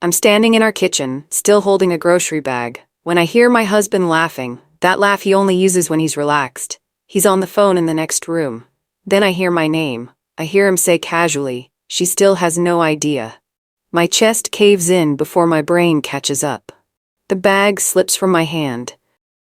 I'm standing in our kitchen, still holding a grocery bag, when I hear my husband laughing, that laugh he only uses when he's relaxed. He's on the phone in the next room. Then I hear my name. I hear him say casually, "She still has no idea." My chest caves in before my brain catches up. The bag slips from my hand.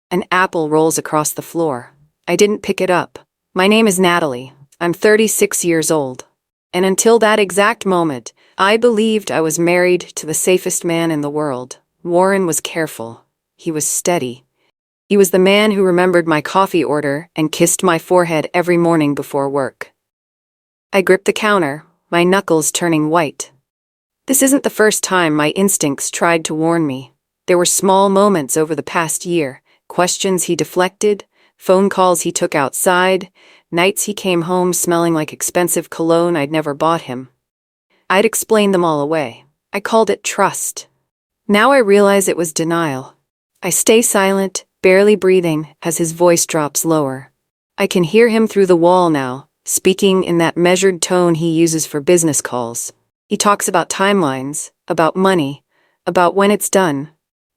An apple rolls across the floor. I didn't pick it up. My name is Natalie. I'm 36 years old. And until that exact moment, I believed I was married to the safest man in the world. Warren was careful. He was steady. He was the man who remembered my coffee order and kissed my forehead every morning before work. I gripped the counter, my knuckles turning white. This isn't the first time my instincts tried to warn me. There were small moments over the past year, questions he deflected, phone calls he took outside, nights he came home smelling like expensive cologne I'd never bought him. I'd explained them all away. I called it trust. Now I realize it was denial. I stay silent, barely breathing, as his voice drops lower. I can hear him through the wall now, speaking in that measured tone he uses for business calls. He talks about timelines, about money, about when it's done.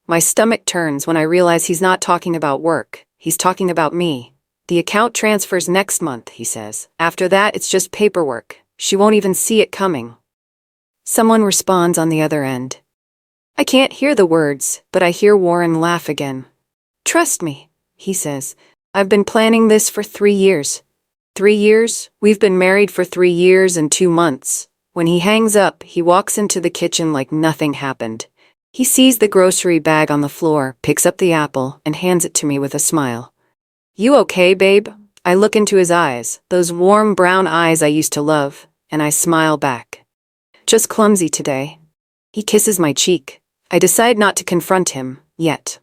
My stomach turns when I realize he's not talking about work, he's talking about me. The account transfers next month, he says. After that, it's just paperwork. She won't even see it coming. Someone responds on the other end. I can't hear the words, but I hear Warren laugh again. "Trust me," he says. "I've been planning this for 3 years. 3 years? We've been married for 3 years and 2 months. When he hangs up, he walks into the kitchen like nothing happened. He sees the grocery bag on the floor, picks up the apple, and hands it to me with a smile. "You okay, babe?" I look into his eyes, those warm brown eyes I used to love, and I smile back. "Just clumsy today." He kisses my cheek. I decide not to confront him, yet.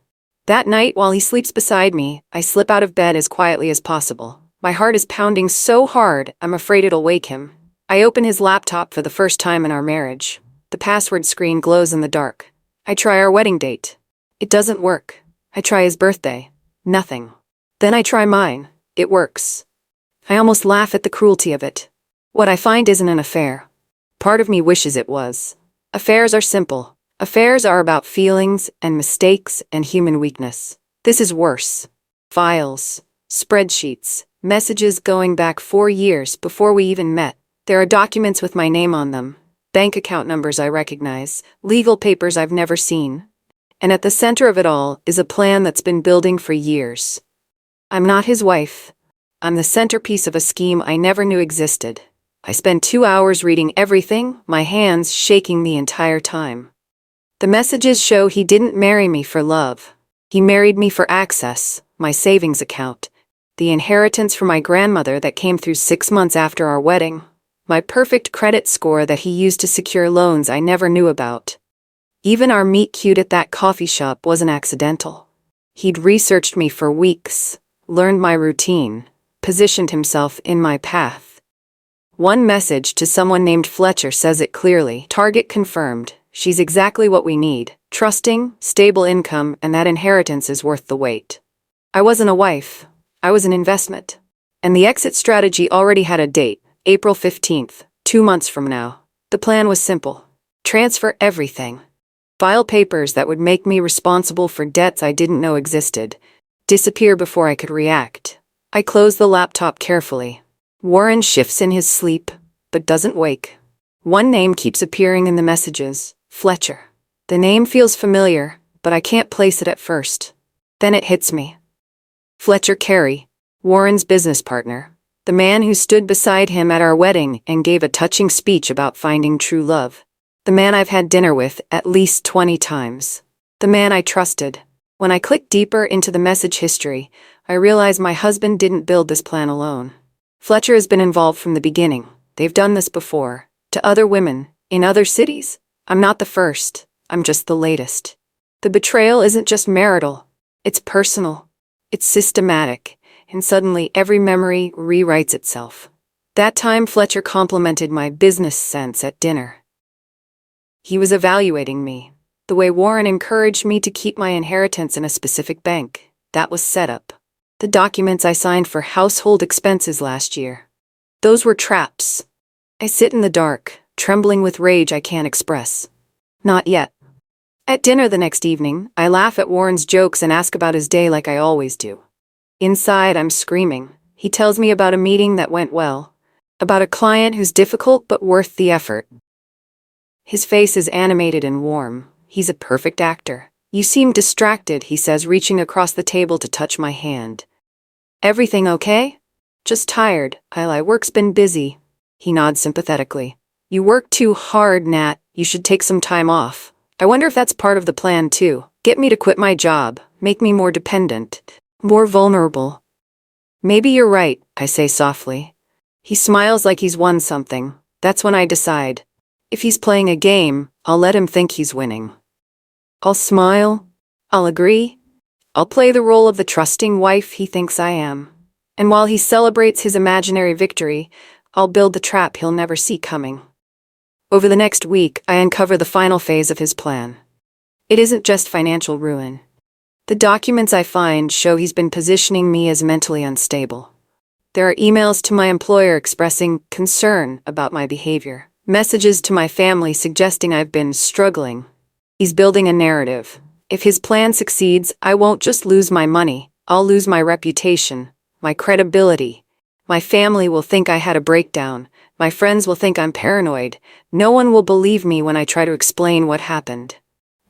That night, while he sleeps beside me, I slip out of bed as quietly as possible. My heart is pounding so hard, I'm afraid it'll wake him. I open his laptop for the first time in our marriage. The password screen glows in the dark. I try our wedding date. It doesn't work. I try his birthday. Nothing. Then I try mine. It works. I almost laugh at the cruelty of it. What I find isn't an affair. Part of me wishes it was. Affairs are simple. Affairs are about feelings and mistakes and human weakness. This is worse. Files, spreadsheets, messages going back 4 years before we even met. There are documents with my name on them, bank account numbers I recognize, legal papers I've never seen. And at the center of it all is a plan that's been building for years. I'm not his wife. I'm the centerpiece of a scheme I never knew existed. I spend 2 hours reading everything, my hands shaking the entire time. The messages show he didn't marry me for love. He married me for access, my savings account, the inheritance from my grandmother that came through 6 months after our wedding, my perfect credit score that he used to secure loans I never knew about. Even our meet cute at that coffee shop wasn't accidental. He'd researched me for weeks, learned my routine, positioned himself in my path. One message to someone named Fletcher says it clearly. Target confirmed. She's exactly what we need. Trusting, stable income, and that inheritance is worth the wait. I wasn't a wife. I was an investment. And the exit strategy already had a date, April 15th, 2 months from now. The plan was simple. Transfer everything. File papers that would make me responsible for debts I didn't know existed. Disappear before I could react. I close the laptop carefully. Warren shifts in his sleep, but doesn't wake. One name keeps appearing in the messages. Fletcher. The name feels familiar, but I can't place it at first. Then it hits me. Fletcher Carey, Warren's business partner, the man who stood beside him at our wedding and gave a touching speech about finding true love. The man I've had dinner with at least 20 times. The man I trusted. When I click deeper into the message history, I realize my husband didn't build this plan alone. Fletcher has been involved from the beginning. They've done this before, to other women, in other cities. I'm not the first, I'm just the latest. The betrayal isn't just marital, it's personal, it's systematic, and suddenly every memory rewrites itself. That time Fletcher complimented my business sense at dinner. He was evaluating me. The way Warren encouraged me to keep my inheritance in a specific bank, that was set up. The documents I signed for household expenses last year. Those were traps. I sit in the dark, trembling with rage I can't express. Not yet. At dinner the next evening, I laugh at Warren's jokes and ask about his day like I always do. Inside, I'm screaming. He tells me about a meeting that went well, about a client who's difficult but worth the effort. His face is animated and warm. He's a perfect actor. You seem distracted, he says, reaching across the table to touch my hand. Everything okay? Just tired. I lie. Work's been busy. He nods sympathetically. You work too hard, Nat. You should take some time off. I wonder if that's part of the plan too. Get me to quit my job. Make me more dependent. More vulnerable. Maybe you're right, I say softly. He smiles like he's won something. That's when I decide. If he's playing a game, I'll let him think he's winning. I'll smile. I'll agree. I'll play the role of the trusting wife he thinks I am. And while he celebrates his imaginary victory, I'll build the trap he'll never see coming. Over the next week, I uncover the final phase of his plan. It isn't just financial ruin. The documents I find show he's been positioning me as mentally unstable. There are emails to my employer expressing concern about my behavior, messages to my family suggesting I've been struggling. He's building a narrative. If his plan succeeds, I won't just lose my money, I'll lose my reputation, my credibility. My family will think I had a breakdown. My friends will think I'm paranoid. No one will believe me when I try to explain what happened.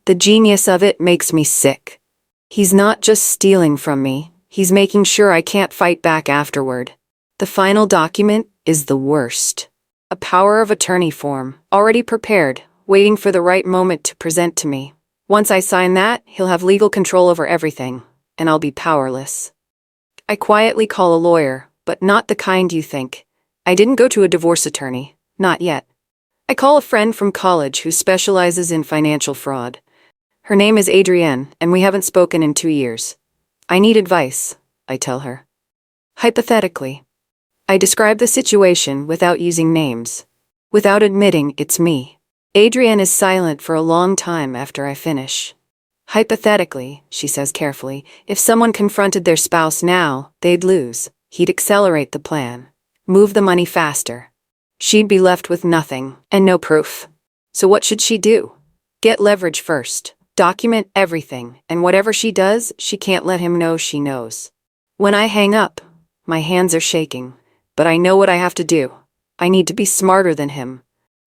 The genius of it makes me sick. He's not just stealing from me, he's making sure I can't fight back afterward. The final document is the worst. A power of attorney form, already prepared, waiting for the right moment to present to me. Once I sign that, he'll have legal control over everything, and I'll be powerless. I quietly call a lawyer, but not the kind you think. I didn't go to a divorce attorney, not yet. I call a friend from college who specializes in financial fraud. Her name is Adrienne, and we haven't spoken in 2 years. I need advice, I tell her. Hypothetically. I describe the situation without using names, without admitting it's me. Adrienne is silent for a long time after I finish. Hypothetically, she says carefully, if someone confronted their spouse now, they'd lose. He'd accelerate the plan, move the money faster. She'd be left with nothing, and no proof. So what should she do? Get leverage first, document everything, and whatever she does, she can't let him know she knows. When I hang up, my hands are shaking, but I know what I have to do. I need to be smarter than him,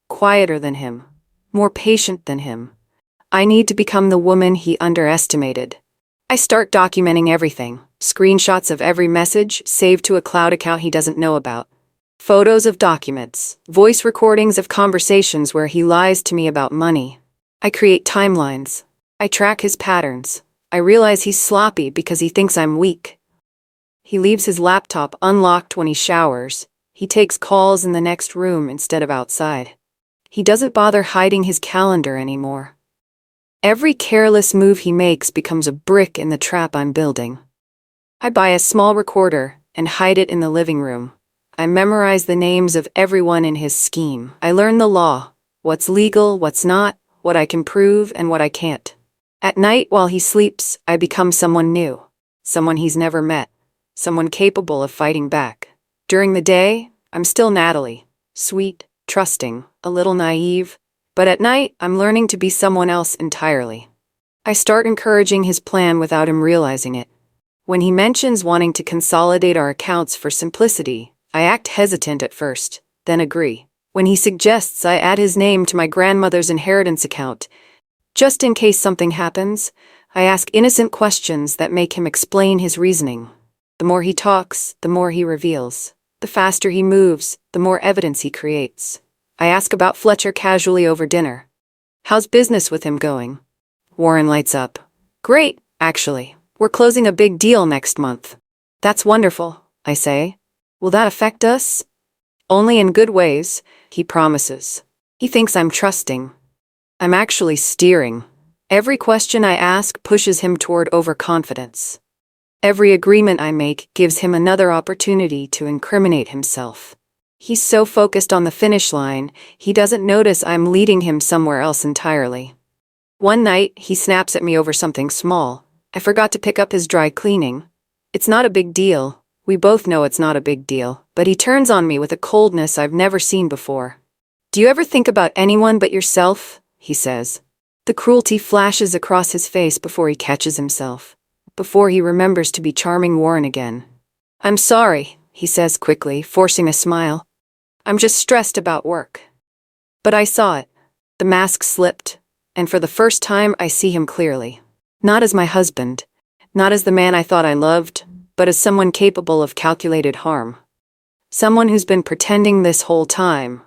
quieter than him, more patient than him. I need to become the woman he underestimated. I start documenting everything, screenshots of every message saved to a cloud account he doesn't know about. Photos of documents, voice recordings of conversations where he lies to me about money. I create timelines. I track his patterns. I realize he's sloppy because he thinks I'm weak. He leaves his laptop unlocked when he showers. He takes calls in the next room instead of outside. He doesn't bother hiding his calendar anymore. Every careless move he makes becomes a brick in the trap I'm building. I buy a small recorder and hide it in the living room. I memorize the names of everyone in his scheme. I learn the law, what's legal, what's not, what I can prove and what I can't. At night, while he sleeps, I become someone new, someone he's never met, someone capable of fighting back. During the day, I'm still Natalie, sweet, trusting, a little naive, but at night, I'm learning to be someone else entirely. I start encouraging his plan without him realizing it. When he mentions wanting to consolidate our accounts for simplicity, I act hesitant at first, then agree. When he suggests I add his name to my grandmother's inheritance account, just in case something happens, I ask innocent questions that make him explain his reasoning. The more he talks, the more he reveals. The faster he moves, the more evidence he creates. I ask about Fletcher casually over dinner. How's business with him going? Warren lights up. Great, actually. We're closing a big deal next month. That's wonderful, I say. Will that affect us? Only in good ways, he promises. He thinks I'm trusting. I'm actually steering. Every question I ask pushes him toward overconfidence. Every agreement I make gives him another opportunity to incriminate himself. He's so focused on the finish line, he doesn't notice I'm leading him somewhere else entirely. One night, he snaps at me over something small. I forgot to pick up his dry cleaning. It's not a big deal. We both know it's not a big deal, but he turns on me with a coldness I've never seen before. Do you ever think about anyone but yourself? He says. The cruelty flashes across his face before he catches himself, before he remembers to be charming Warren again. "I'm sorry," he says quickly, forcing a smile. "I'm just stressed about work." But I saw it. The mask slipped, and for the first time I see him clearly. Not as my husband, not as the man I thought I loved, but as someone capable of calculated harm. Someone who's been pretending this whole time.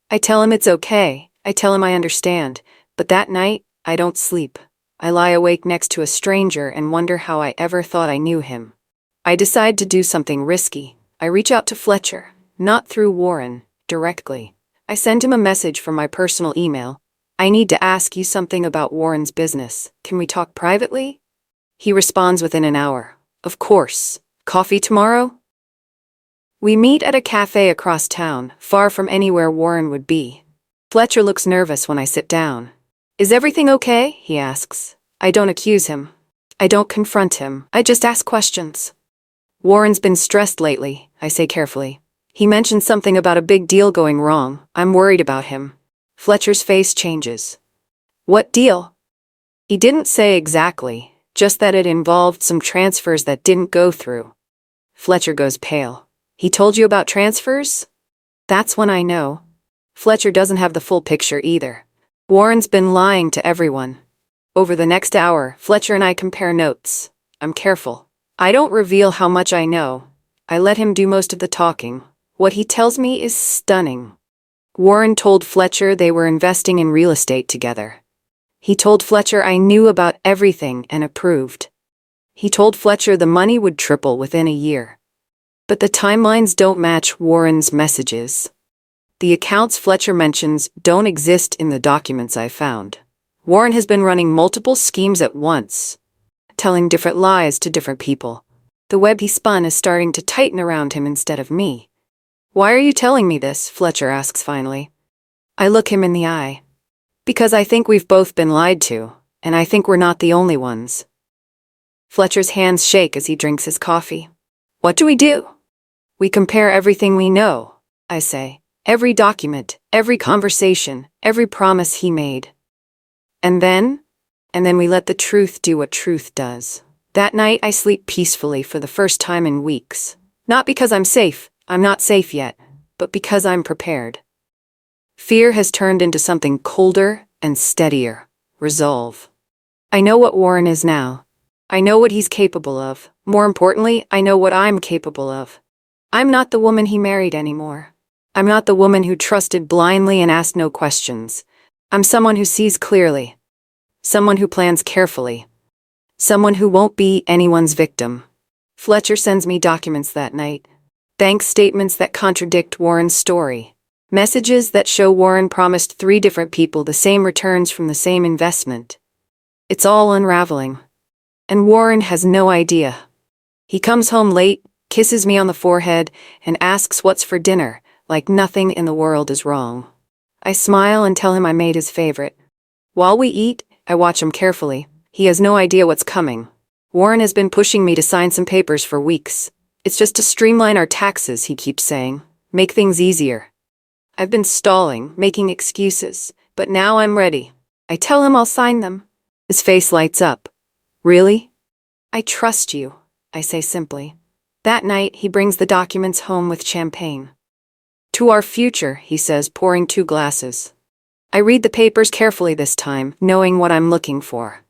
I tell him it's okay, I tell him I understand, but that night, I don't sleep. I lie awake next to a stranger and wonder how I ever thought I knew him. I decide to do something risky. I reach out to Fletcher, not through Warren, directly. I send him a message from my personal email. "I need to ask you something about Warren's business. Can we talk privately?" He responds within an hour. "Of course. Coffee tomorrow?" We meet at a cafe across town, far from anywhere Warren would be. Fletcher looks nervous when I sit down. "Is everything okay?" he asks. I don't accuse him. I don't confront him. I just ask questions. "Warren's been stressed lately," I say carefully. "He mentioned something about a big deal going wrong. I'm worried about him." Fletcher's face changes. "What deal?" He didn't say exactly, just that it involved some transfers that didn't go through. Fletcher goes pale. "He told you about transfers?" That's when I know. Fletcher doesn't have the full picture either. Warren's been lying to everyone. Over the next hour, Fletcher and I compare notes. I'm careful. I don't reveal how much I know. I let him do most of the talking. What he tells me is stunning. Warren told Fletcher they were investing in real estate together. He told Fletcher I knew about everything and approved. He told Fletcher the money would triple within a year. But the timelines don't match Warren's messages. The accounts Fletcher mentions don't exist in the documents I found. Warren has been running multiple schemes at once, telling different lies to different people. The web he spun is starting to tighten around him instead of me. "Why are you telling me this?" Fletcher asks finally. I look him in the eye. "Because I think we've both been lied to, and I think we're not the only ones." Fletcher's hands shake as he drinks his coffee. "What do we do?" "We compare everything we know," I say. "Every document, every conversation, every promise he made. And then we let the truth do what truth does." That night I sleep peacefully for the first time in weeks. Not because I'm safe, I'm not safe yet, but because I'm prepared. Fear has turned into something colder and steadier. Resolve. I know what Warren is now. I know what he's capable of. More importantly, I know what I'm capable of. I'm not the woman he married anymore. I'm not the woman who trusted blindly and asked no questions. I'm someone who sees clearly. Someone who plans carefully. Someone who won't be anyone's victim. Fletcher sends me documents that night. Bank statements that contradict Warren's story. Messages that show Warren promised 3 different people the same returns from the same investment. It's all unraveling. And Warren has no idea. He comes home late, kisses me on the forehead, and asks what's for dinner, like nothing in the world is wrong. I smile and tell him I made his favorite. While we eat, I watch him carefully. He has no idea what's coming. Warren has been pushing me to sign some papers for weeks. It's just to streamline our taxes, he keeps saying. Make things easier. I've been stalling, making excuses, but now I'm ready. I tell him I'll sign them. His face lights up. "Really?" "I trust you," I say simply. That night, he brings the documents home with champagne. "To our future," he says, pouring 2 glasses. I read the papers carefully this time, knowing what I'm looking for.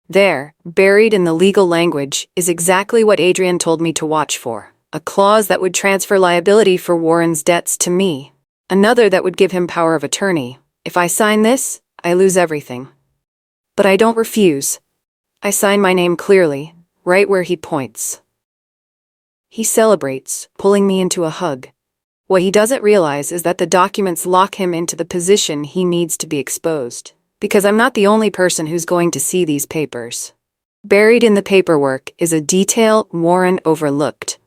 There, buried in the legal language, is exactly what Adrian told me to watch for. A clause that would transfer liability for Warren's debts to me. Another that would give him power of attorney. If I sign this, I lose everything. But I don't refuse. I sign my name clearly, right where he points. He celebrates, pulling me into a hug. What he doesn't realize is that the documents lock him into the position he needs to be exposed. Because I'm not the only person who's going to see these papers. Buried in the paperwork is a detail Warren overlooked.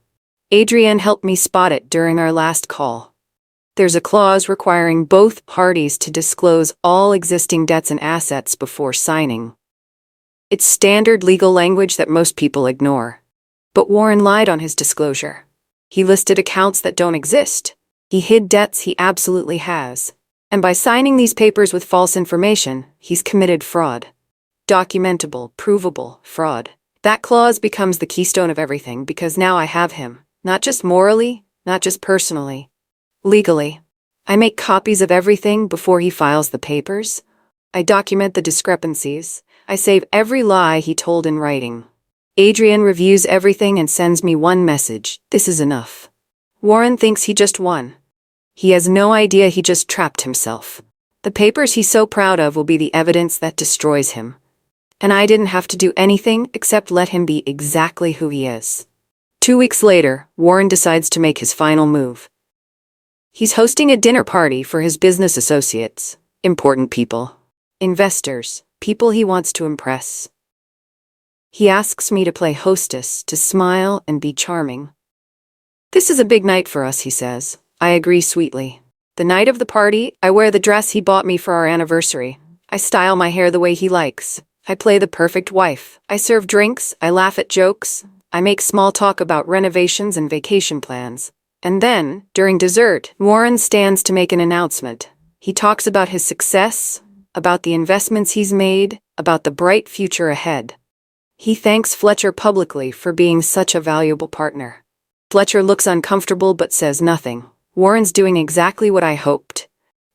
Adrian helped me spot it during our last call. There's a clause requiring both parties to disclose all existing debts and assets before signing. It's standard legal language that most people ignore. But Warren lied on his disclosure. He listed accounts that don't exist. He hid debts he absolutely has. And by signing these papers with false information, he's committed fraud. Documentable, provable fraud. That clause becomes the keystone of everything because now I have him, not just morally, not just personally, legally. I make copies of everything before he files the papers. I document the discrepancies. I save every lie he told in writing. Adrian reviews everything and sends me one message: this is enough. Warren thinks he just won. He has no idea he just trapped himself. The papers he's so proud of will be the evidence that destroys him. And I didn't have to do anything except let him be exactly who he is. 2 weeks later, Warren decides to make his final move. He's hosting a dinner party for his business associates, important people, investors, people he wants to impress. He asks me to play hostess, to smile and be charming. This is a big night for us, he says. I agree sweetly. The night of the party, I wear the dress he bought me for our anniversary. I style my hair the way he likes. I play the perfect wife. I serve drinks. I laugh at jokes. I make small talk about renovations and vacation plans. And then, during dessert, Warren stands to make an announcement. He talks about his success, about the investments he's made, about the bright future ahead. He thanks Fletcher publicly for being such a valuable partner. Fletcher looks uncomfortable but says nothing. Warren's doing exactly what I hoped.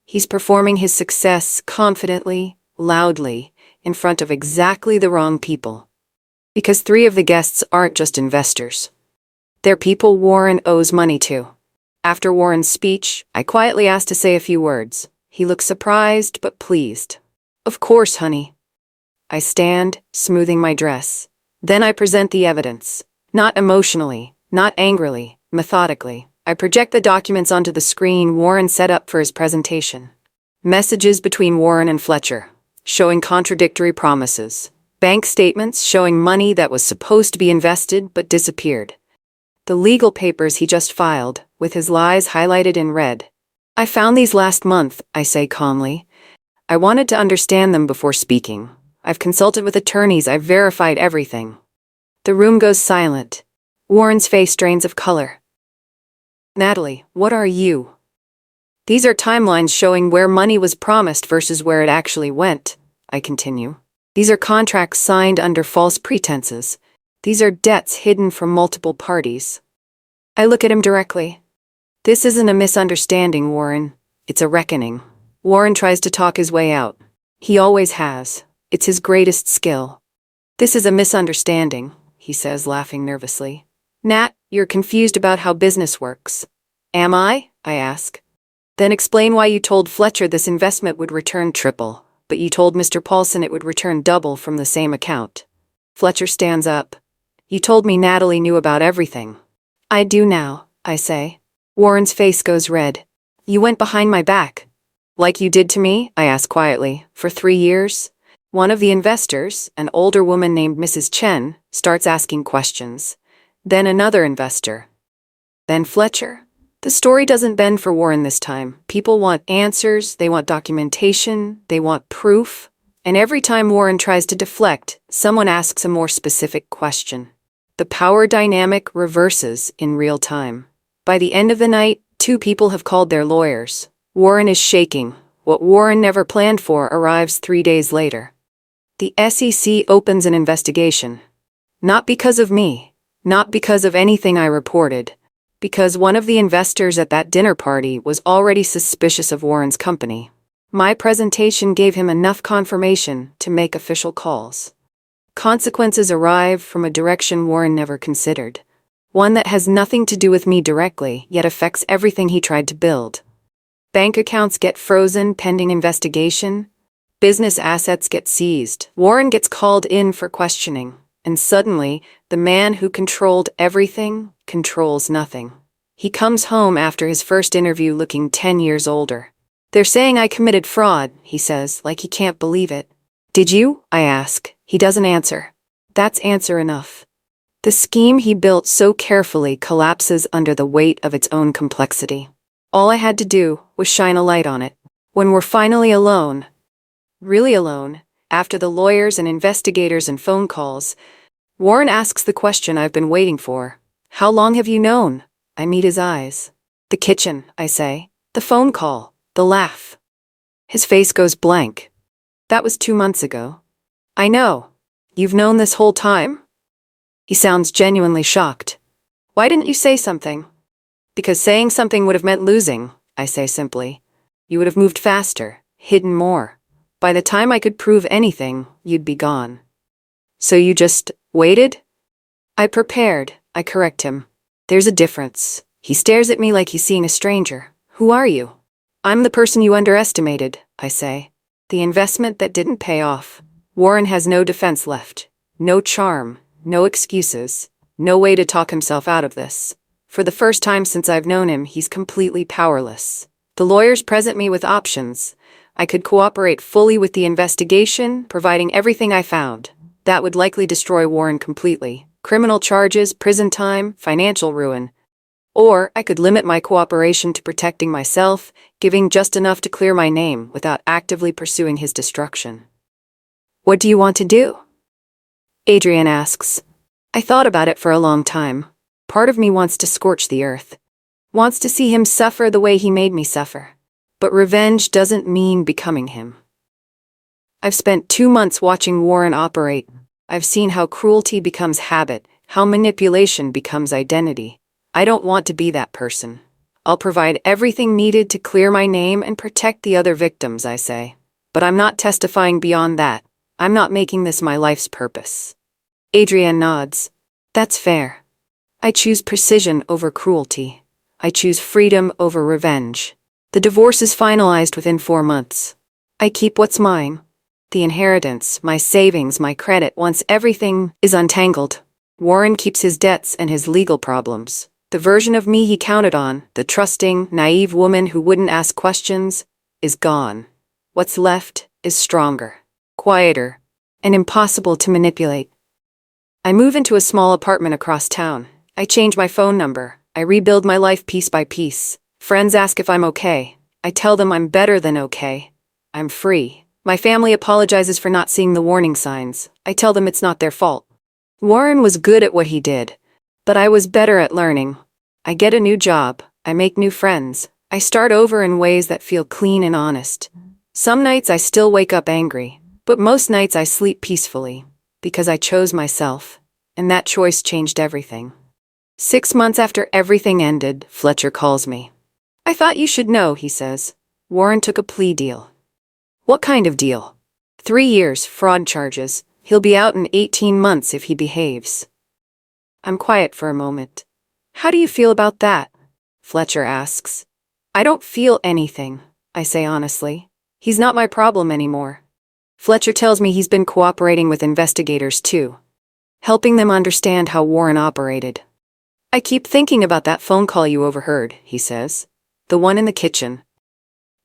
He's performing his success confidently, loudly, in front of exactly the wrong people. Because 3 of the guests aren't just investors. They're people Warren owes money to. After Warren's speech, I quietly asked to say a few words. He looks surprised but pleased. Of course, honey. I stand, smoothing my dress. Then I present the evidence. Not emotionally, not angrily, methodically. I project the documents onto the screen Warren set up for his presentation. Messages between Warren and Fletcher, showing contradictory promises. Bank statements showing money that was supposed to be invested but disappeared. The legal papers he just filed, with his lies highlighted in red. I found these last month, I say calmly. I wanted to understand them before speaking. I've consulted with attorneys, I've verified everything. The room goes silent. Warren's face drains of color. Natalie, what are you? These are timelines showing where money was promised versus where it actually went, I continue. These are contracts signed under false pretenses. These are debts hidden from multiple parties. I look at him directly. This isn't a misunderstanding, Warren. It's a reckoning. Warren tries to talk his way out. He always has. It's his greatest skill. This is a misunderstanding, he says, laughing nervously. Nat, you're confused about how business works. Am I? I ask. Then explain why you told Fletcher this investment would return triple, but you told Mr. Paulson it would return double from the same account. Fletcher stands up. You told me Natalie knew about everything. I do now, I say. Warren's face goes red. You went behind my back. Like you did to me, I ask quietly, for 3 years? One of the investors, an older woman named Mrs. Chen, starts asking questions. Then another investor. Then Fletcher. The story doesn't bend for Warren this time. People want answers, they want documentation, they want proof. And every time Warren tries to deflect, someone asks a more specific question. The power dynamic reverses in real time. By the end of the night, 2 people have called their lawyers. Warren is shaking. What Warren never planned for arrives 3 days later. The SEC opens an investigation. Not because of me. Not because of anything I reported. Because one of the investors at that dinner party was already suspicious of Warren's company. My presentation gave him enough confirmation to make official calls. Consequences arrive from a direction Warren never considered. One that has nothing to do with me directly, yet affects everything he tried to build. Bank accounts get frozen pending investigation. Business assets get seized. Warren gets called in for questioning. And suddenly, the man who controlled everything controls nothing. He comes home after his first interview looking 10 years older. They're saying I committed fraud, he says, like he can't believe it. Did you? I ask. He doesn't answer. That's answer enough. The scheme he built so carefully collapses under the weight of its own complexity. All I had to do was shine a light on it. When we're finally alone, really alone, after the lawyers and investigators and phone calls, Warren asks the question I've been waiting for. How long have you known? I meet his eyes. The kitchen, I say. The phone call. The laugh. His face goes blank. That was 2 months ago. I know. You've known this whole time? He sounds genuinely shocked. Why didn't you say something? Because saying something would have meant losing, I say simply. You would have moved faster, hidden more. By the time I could prove anything, you'd be gone. So you just waited? I prepared, I correct him. There's a difference. He stares at me like he's seeing a stranger. Who are you? I'm the person you underestimated, I say. The investment that didn't pay off. Warren has no defense left. No charm, no excuses, no way to talk himself out of this. For the first time since I've known him, he's completely powerless. The lawyers present me with options. I could cooperate fully with the investigation, providing everything I found. That would likely destroy Warren completely. Criminal charges, prison time, financial ruin. Or I could limit my cooperation to protecting myself, giving just enough to clear my name without actively pursuing his destruction. What do you want to do? Adrian asks. I thought about it for a long time. Part of me wants to scorch the earth. Wants to see him suffer the way he made me suffer. But revenge doesn't mean becoming him. I've spent 2 months watching Warren operate. I've seen how cruelty becomes habit, how manipulation becomes identity. I don't want to be that person. I'll provide everything needed to clear my name and protect the other victims, I say. But I'm not testifying beyond that. I'm not making this my life's purpose. Adrian nods. That's fair. I choose precision over cruelty. I choose freedom over revenge. The divorce is finalized within 4 months. I keep what's mine. The inheritance, my savings, my credit, once everything is untangled. Warren keeps his debts and his legal problems. The version of me he counted on, the trusting, naive woman who wouldn't ask questions, is gone. What's left is stronger, quieter, and impossible to manipulate. I move into a small apartment across town. I change my phone number. I rebuild my life piece by piece. Friends ask if I'm okay. I tell them I'm better than okay. I'm free. My family apologizes for not seeing the warning signs. I tell them it's not their fault. Warren was good at what he did, but I was better at learning. I get a new job. I make new friends. I start over in ways that feel clean and honest. Some nights I still wake up angry, but most nights I sleep peacefully, because I chose myself, and that choice changed everything. 6 months after everything ended, Fletcher calls me. I thought you should know, he says. Warren took a plea deal. What kind of deal? 3 years, fraud charges. He'll be out in 18 months if he behaves. I'm quiet for a moment. How do you feel about that? Fletcher asks. I don't feel anything, I say honestly. He's not my problem anymore. Fletcher tells me he's been cooperating with investigators too, helping them understand how Warren operated. I keep thinking about that phone call you overheard, he says. The one in the kitchen.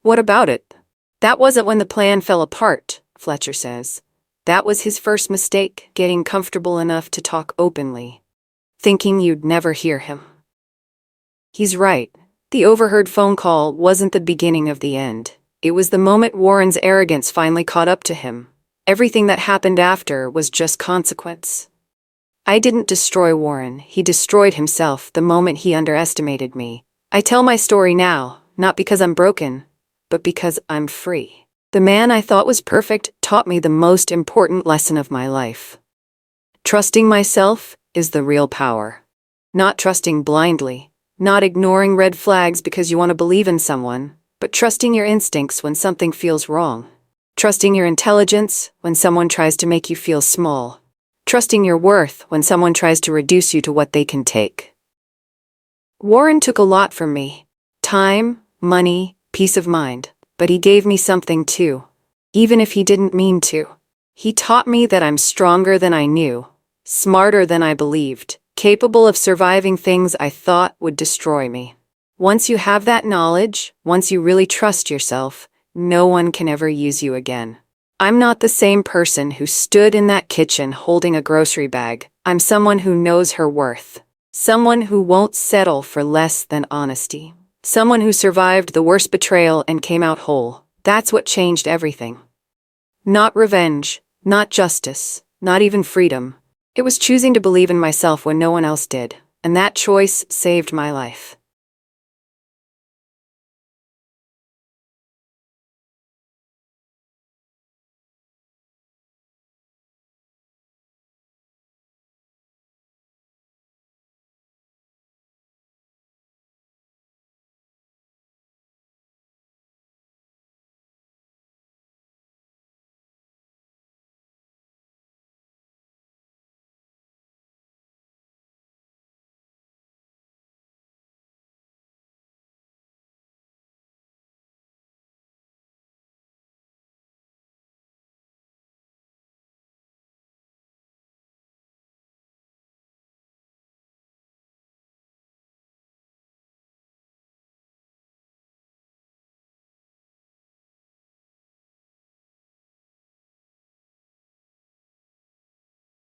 What about it? That wasn't when the plan fell apart, Fletcher says. That was his first mistake, getting comfortable enough to talk openly, thinking you'd never hear him. He's right. The overheard phone call wasn't the beginning of the end. It was the moment Warren's arrogance finally caught up to him. Everything that happened after was just consequence. I didn't destroy Warren. He destroyed himself the moment he underestimated me. I tell my story now, not because I'm broken, but because I'm free. The man I thought was perfect taught me the most important lesson of my life. Trusting myself is the real power. Not trusting blindly, not ignoring red flags because you want to believe in someone, but trusting your instincts when something feels wrong. Trusting your intelligence when someone tries to make you feel small. Trusting your worth when someone tries to reduce you to what they can take. Warren took a lot from me. Time, money, peace of mind. But he gave me something too, even if he didn't mean to. He taught me that I'm stronger than I knew, smarter than I believed, capable of surviving things I thought would destroy me. Once you have that knowledge, once you really trust yourself, no one can ever use you again. I'm not the same person who stood in that kitchen holding a grocery bag. I'm someone who knows her worth. Someone who won't settle for less than honesty. Someone who survived the worst betrayal and came out whole. That's what changed everything. Not revenge, not justice, not even freedom. It was choosing to believe in myself when no one else did, and that choice saved my life.